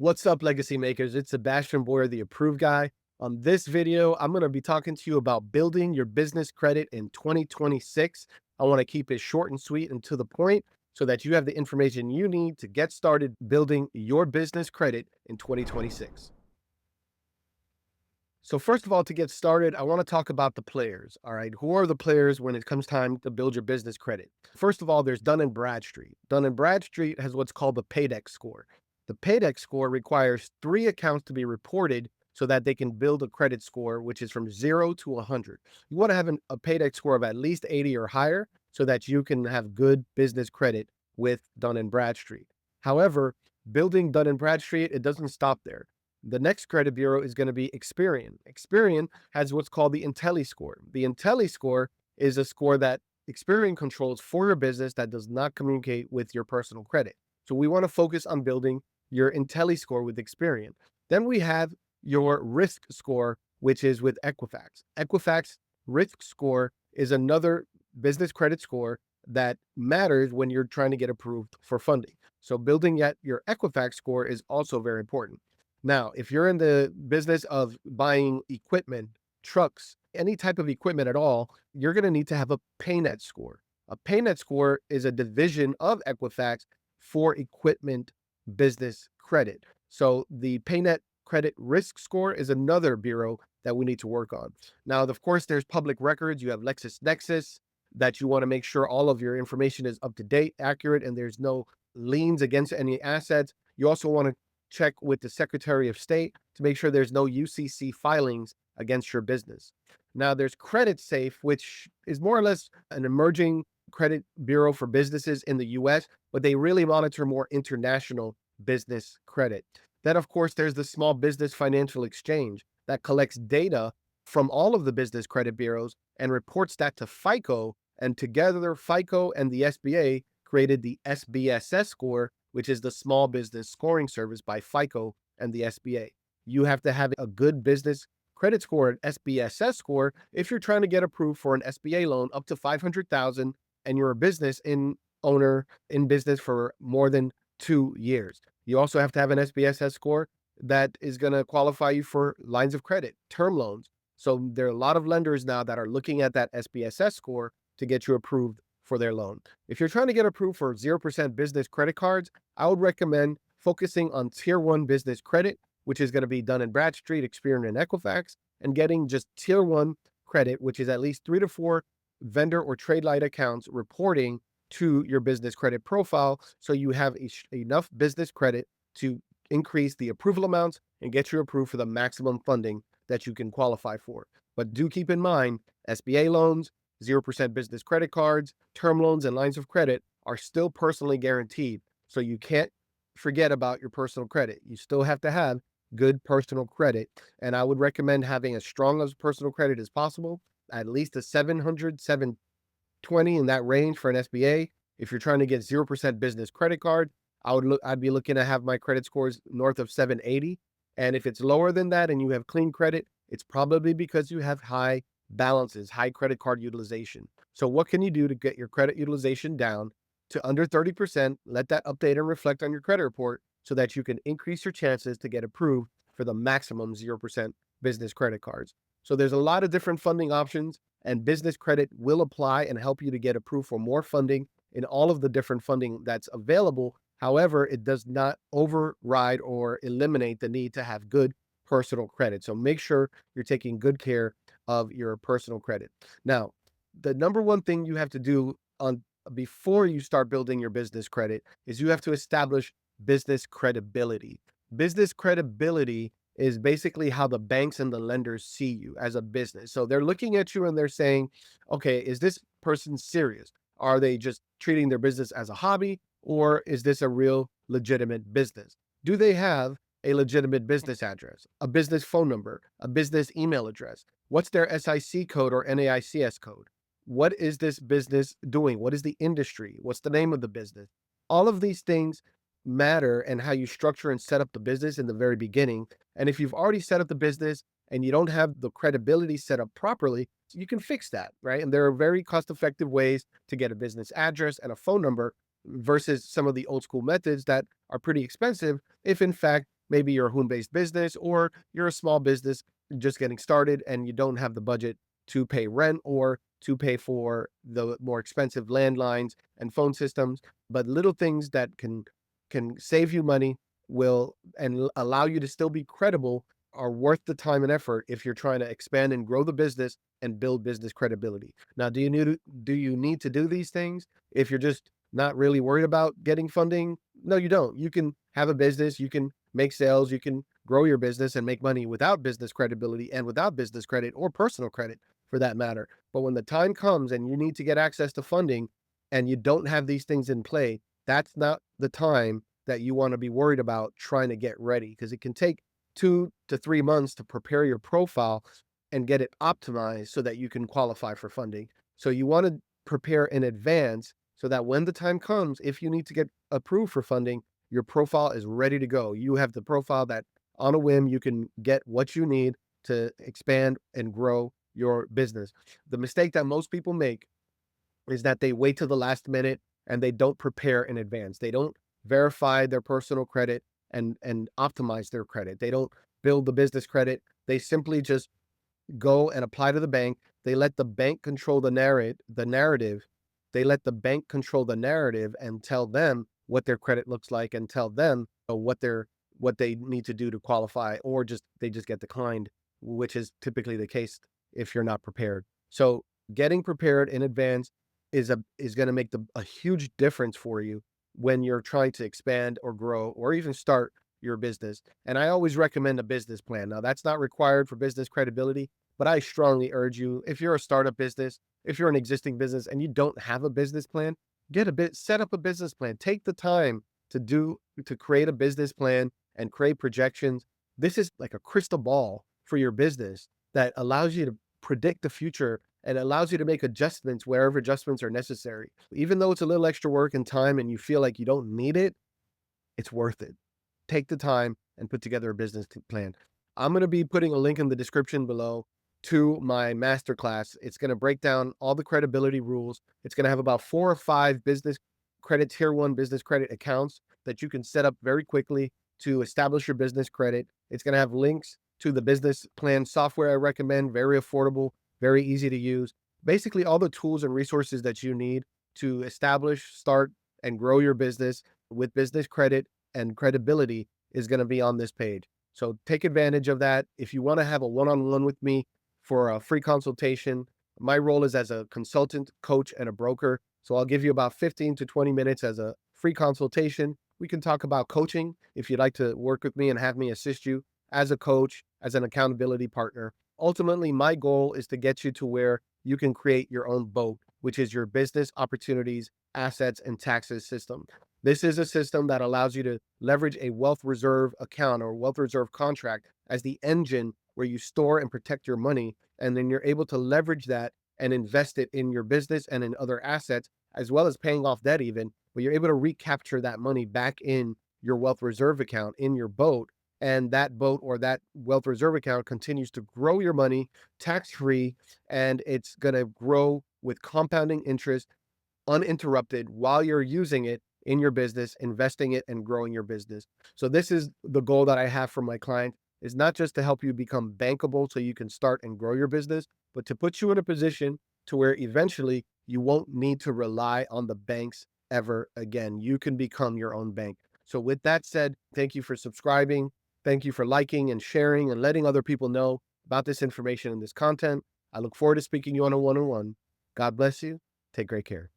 What's up, legacy makers? It's Sebastien Boyer, the approved guy. On this video, I'm going to be talking to you about building your business credit in 2026. I want to keep it short and sweet and to the point so that you have the information you need to get started building your business credit in 2026. So first of all, to get started, I want to talk about the players. All right. Who are the players when it comes time to build your business credit? First of all, there's Dun& Bradstreet. Dun & Bradstreet has what's called the PAYDEX score. The PAYDEX score requires 3 accounts to be reported so that they can build a credit score, which is from 0 to 100. You want to have a PAYDEX score of at least 80 or higher so that you can have good business credit with Dun & Bradstreet. However, building Dun & Bradstreet, it doesn't stop there. The next credit bureau is going to be Experian. Experian has what's called the Intelliscore. The Intelliscore is a score that Experian controls for your business that does not communicate with your personal credit. So we want to focus on building your Intelliscore with Experian. Then we have your risk score, which is with Equifax. Equifax risk score is another business credit score that matters when you're trying to get approved for funding. So building your Equifax score is also very important. Now, if you're in the business of buying equipment, trucks, any type of equipment at all, you're going to need to have a PayNet score. A PayNet score is a division of Equifax for equipment business credit. So the PayNet credit risk score is another bureau that we need to work on. Now, of course, there's public records. You have LexisNexis that you want to make sure all of your information is up to date, accurate, and there's no liens against any assets. You also want to check with the Secretary of State to make sure there's no UCC filings against your business. Now, there's Credit Safe, which is more or less an emerging credit bureau for businesses in the US, but they really monitor more international business credit. Then, of course, there's the Small Business Financial Exchange that collects data from all of the business credit bureaus and reports that to FICO. And together, FICO and the SBA created the SBSS score, which is the Small Business Scoring Service by FICO and the SBA. You have to have a good business credit score, an SBSS score, if you're trying to get approved for an SBA loan up to $500,000 and you're a business owner in business for more than 2 years. You also have to have an SBSS score that is going to qualify you for lines of credit, term loans. So there are a lot of lenders now that are looking at that SBSS score to get you approved for their loan. If you're trying to get approved for 0% business credit cards, I would recommend focusing on tier 1 business credit, which is going to be Dun & Bradstreet, Experian, and Equifax, and getting just tier 1 credit, which is at least 3 to 4 vendor or trade light accounts reporting to your business credit profile so you have enough business credit to increase the approval amounts and get you approved for the maximum funding that you can qualify for. But do keep in mind, SBA loans, 0% business credit cards, term loans, and lines of credit are still personally guaranteed. So you can't forget about your personal credit. You still have to have good personal credit. And I would recommend having as strong as personal credit as possible, at least a 700, 720 in that range for an SBA. If you're trying to get 0% business credit card, I'd be looking to have my credit scores north of 780. And if it's lower than that and you have clean credit, it's probably because you have high balances, high credit card utilization. So what can you do to get your credit utilization down to under 30%? Let that update and reflect on your credit report so that you can increase your chances to get approved for the maximum 0% business credit cards. So there's a lot of different funding options, and business credit will apply and help you to get approved for more funding in all of the different funding that's available. However, it does not override or eliminate the need to have good personal credit. So make sure you're taking good care of your personal credit. Now, the number one thing you have to do before you start building your business credit is you have to establish business credibility. Business credibility is basically how the banks and the lenders see you as a business. So they're looking at you and they're saying, okay, is this person serious? Are they just treating their business as a hobby, or is this a real legitimate business? Do they have a legitimate business address, a business phone number, a business email address? What's their SIC code or NAICS code? What is this business doing? What is the industry? What's the name of the business? All of these things matter, and how you structure and set up the business in the very beginning. And if you've already set up the business and you don't have the credibility set up properly, you can fix that, right? And there are very cost-effective ways to get a business address and a phone number versus some of the old school methods that are pretty expensive if in fact Maybe you're a home-based business or you're a small business just getting started and you don't have the budget to pay rent or to pay for the more expensive landlines and phone systems. But little things that can save you money will and allow you to still be credible are worth the time and effort if you're trying to expand and grow the business and build business credibility. Now, do you need to do these things if you're just not really worried about getting funding? No, you don't. You can have a business, you can make sales, you can grow your business and make money without business credibility and without business credit or personal credit for that matter. But when the time comes and you need to get access to funding and you don't have these things in play, that's not the time that you want to be worried about trying to get ready, because it can take 2 to 3 months to prepare your profile and get it optimized so that you can qualify for funding. So you want to prepare in advance so that when the time comes, if you need to get approved for funding, your profile is ready to go. You have the profile that on a whim, you can get what you need to expand and grow your business. The mistake that most people make is that they wait till the last minute and they don't prepare in advance. They don't verify their personal credit and optimize their credit. They don't build the business credit. They simply just go and apply to the bank. They let the bank control the narrative. They let the bank control the narrative and tell them what their credit looks like and tell them what they need to do to qualify, or they just get declined, which is typically the case if you're not prepared. So getting prepared in advance is going to make a huge difference for you when you're trying to expand or grow or even start your business. And I always recommend a business plan. Now, that's not required for business credibility, but I strongly urge you, if you're a startup business, if you're an existing business and you don't have a business plan, set up a business plan. Take the time to create a business plan and create projections. This is like a crystal ball for your business that allows you to predict the future and allows you to make adjustments wherever adjustments are necessary. Even though it's a little extra work and time and you feel like you don't need it, it's worth it. Take the time and put together a business plan. I'm going to be putting a link in the description below to my masterclass. It's going to break down all the credibility rules. It's going to have about 4 or 5 business credit, tier 1 business credit accounts that you can set up very quickly to establish your business credit. It's going to have links to the business plan software I recommend, very affordable, very easy to use. Basically, all the tools and resources that you need to establish, start, and grow your business with business credit and credibility is going to be on this page. So take advantage of that. If you want to have a one-on-one with me for a free consultation, my role is as a consultant, coach, and a broker. So I'll give you about 15 to 20 minutes as a free consultation. We can talk about coaching if you'd like to work with me and have me assist you as a coach, as an accountability partner. Ultimately, my goal is to get you to where you can create your own boat, which is your business opportunities, assets, and taxes system. This is a system that allows you to leverage a wealth reserve account or wealth reserve contract as the engine where you store and protect your money. And then you're able to leverage that and invest it in your business and in other assets, as well as paying off debt even, but you're able to recapture that money back in your wealth reserve account in your boat. And that boat or that wealth reserve account continues to grow your money tax-free, and it's going to grow with compounding interest uninterrupted while you're using it in your business, investing it and growing your business. So this is the goal that I have for my client, is not just to help you become bankable so you can start and grow your business, but to put you in a position to where eventually you won't need to rely on the banks ever again. You can become your own bank. So with that said, thank you for subscribing. Thank you for liking and sharing and letting other people know about this information and this content. I look forward to speaking to you on a one-on-one. God bless you. Take great care.